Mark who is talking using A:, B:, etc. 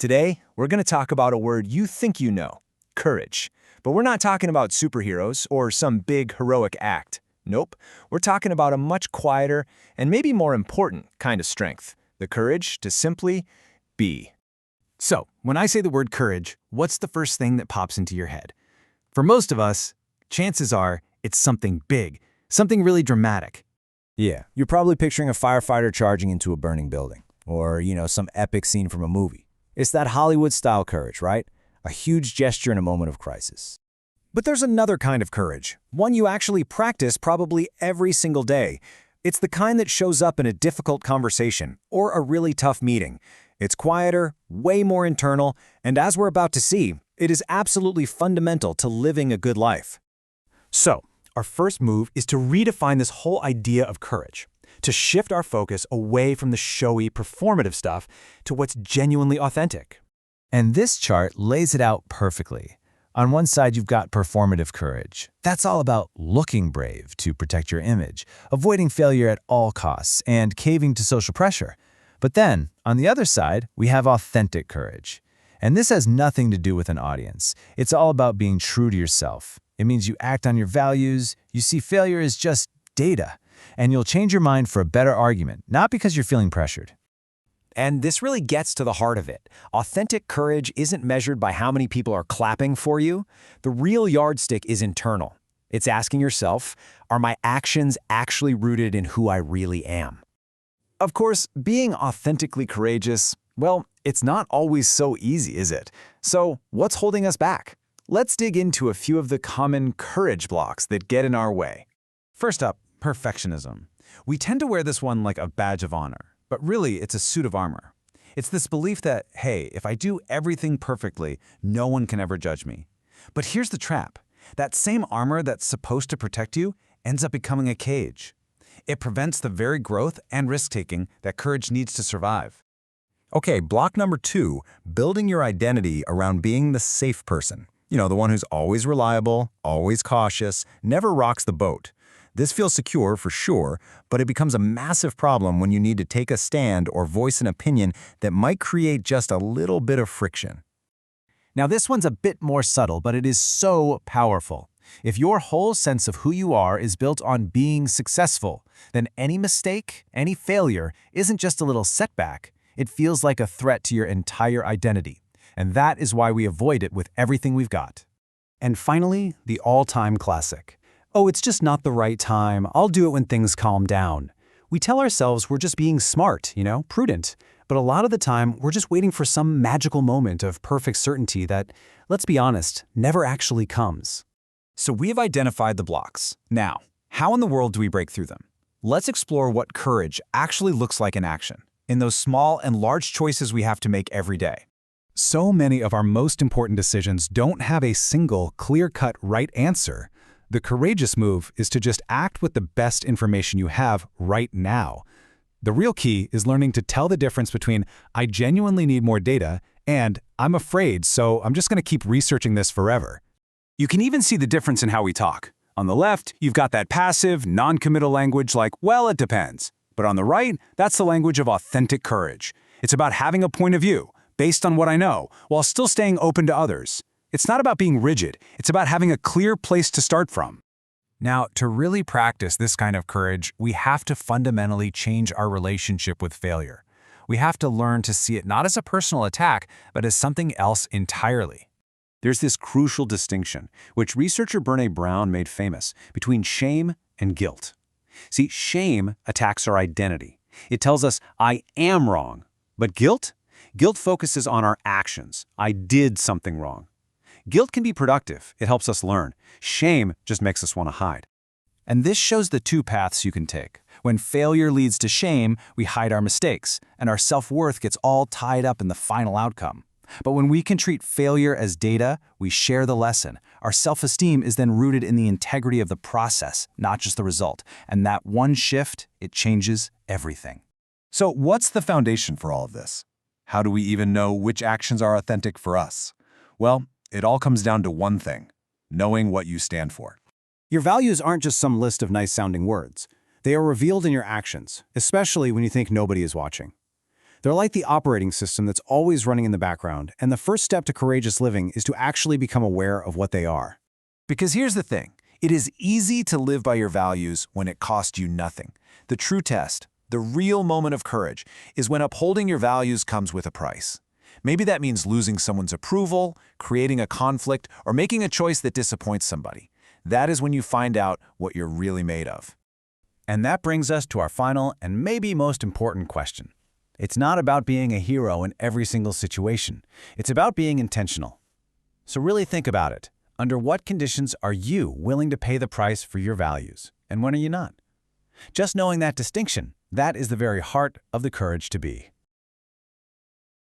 A: Today, we're going to talk about a word you think you know, courage. But we're not talking about superheroes or some big heroic act. Nope, we're talking about a much quieter and maybe more important kind of strength, the courage to simply be.
B: So, when I say the word courage, what's the first thing that pops into your head? For most of us, chances are it's something big, something really dramatic.
C: Yeah, you're probably picturing a firefighter charging into a burning building, or, some epic scene from a movie. It's that Hollywood-style courage, right? A huge gesture in a moment of crisis.
D: But there's another kind of courage, one you actually practice probably every single day. It's the kind that shows up in a difficult conversation or a really tough meeting. It's quieter, way more internal, and as we're about to see, it is absolutely fundamental to living a good life.
E: So, our first move is to redefine this whole idea of courage, to shift our focus away from the showy, performative stuff to what's genuinely authentic.
B: And this chart lays it out perfectly. On one side, you've got performative courage. That's all about looking brave to protect your image, avoiding failure at all costs, and caving to social pressure. But then, on the other side, we have authentic courage. And this has nothing to do with an audience. It's all about being true to yourself. It means you act on your values, you see failure as just data, and you'll change your mind for a better argument, not because you're feeling pressured.
D: And this really gets to the heart of it. Authentic courage isn't measured by how many people are clapping for you. The real yardstick is internal. It's asking yourself, are my actions actually rooted in who I really am?
A: Of course, being authentically courageous, well, it's not always so easy, is it? So, what's holding us back? Let's dig into a few of the common courage blocks that get in our way.
E: First up, perfectionism. We tend to wear this one like a badge of honor, but really it's a suit of armor. It's this belief that, hey, if I do everything perfectly, no one can ever judge me. But here's the trap. That same armor that's supposed to protect you ends up becoming a cage. It prevents the very growth and risk-taking that courage needs to survive.
F: Okay, block number 2, building your identity around being the safe person. The one who's always reliable, always cautious, never rocks the boat. This feels secure for sure, but it becomes a massive problem when you need to take a stand or voice an opinion that might create just a little bit of friction.
B: Now this one's a bit more subtle, but it is so powerful. If your whole sense of who you are is built on being successful, then any mistake, any failure isn't just a little setback. It feels like a threat to your entire identity. And that is why we avoid it with everything we've got.
E: And finally, the all-time classic. Oh, it's just not the right time. I'll do it when things calm down. We tell ourselves we're just being smart, prudent. But a lot of the time, we're just waiting for some magical moment of perfect certainty that, let's be honest, never actually comes.
D: So we have identified the blocks. Now, how in the world do we break through them? Let's explore what courage actually looks like in action, in those small and large choices we have to make every day.
E: So many of our most important decisions don't have a single, clear-cut right answer. The courageous move is to just act with the best information you have right now. The real key is learning to tell the difference between I genuinely need more data and I'm afraid, so I'm just going to keep researching this forever.
G: You can even see the difference in how we talk. On the left, you've got that passive, non-committal language like, well, it depends. But on the right, that's the language of authentic courage. It's about having a point of view, based on what I know, while still staying open to others. It's not about being rigid. It's about having a clear place to start from.
B: Now, to really practice this kind of courage, we have to fundamentally change our relationship with failure. We have to learn to see it not as a personal attack, but as something else entirely.
G: There's this crucial distinction, which researcher Brené Brown made famous, between shame and guilt. See, shame attacks our identity. It tells us, I am wrong. But guilt? Guilt focuses on our actions. I did something wrong. Guilt can be productive. It helps us learn. Shame just makes us want to hide.
B: And this shows the two paths you can take. When failure leads to shame, we hide our mistakes, and our self-worth gets all tied up in the final outcome. But when we can treat failure as data, we share the lesson. Our self-esteem is then rooted in the integrity of the process, not just the result. And that one shift, it changes everything.
F: So what's the foundation for all of this? How do we even know which actions are authentic for us? Well, it all comes down to one thing: knowing what you stand for.
D: Your values aren't just some list of nice-sounding words. They are revealed in your actions, especially when you think nobody is watching. They're like the operating system that's always running in the background, and the first step to courageous living is to actually become aware of what they are.
A: Because here's the thing. It is easy to live by your values when it costs you nothing. The true test, the real moment of courage, is when upholding your values comes with a price. Maybe that means losing someone's approval, creating a conflict, or making a choice that disappoints somebody. That is when you find out what you're really made of.
G: And that brings us to our final and maybe most important question. It's not about being a hero in every single situation. It's about being intentional. So really think about it. Under what conditions are you willing to pay the price for your values, and when are you not? Just knowing that distinction, that is the very heart of the courage to be.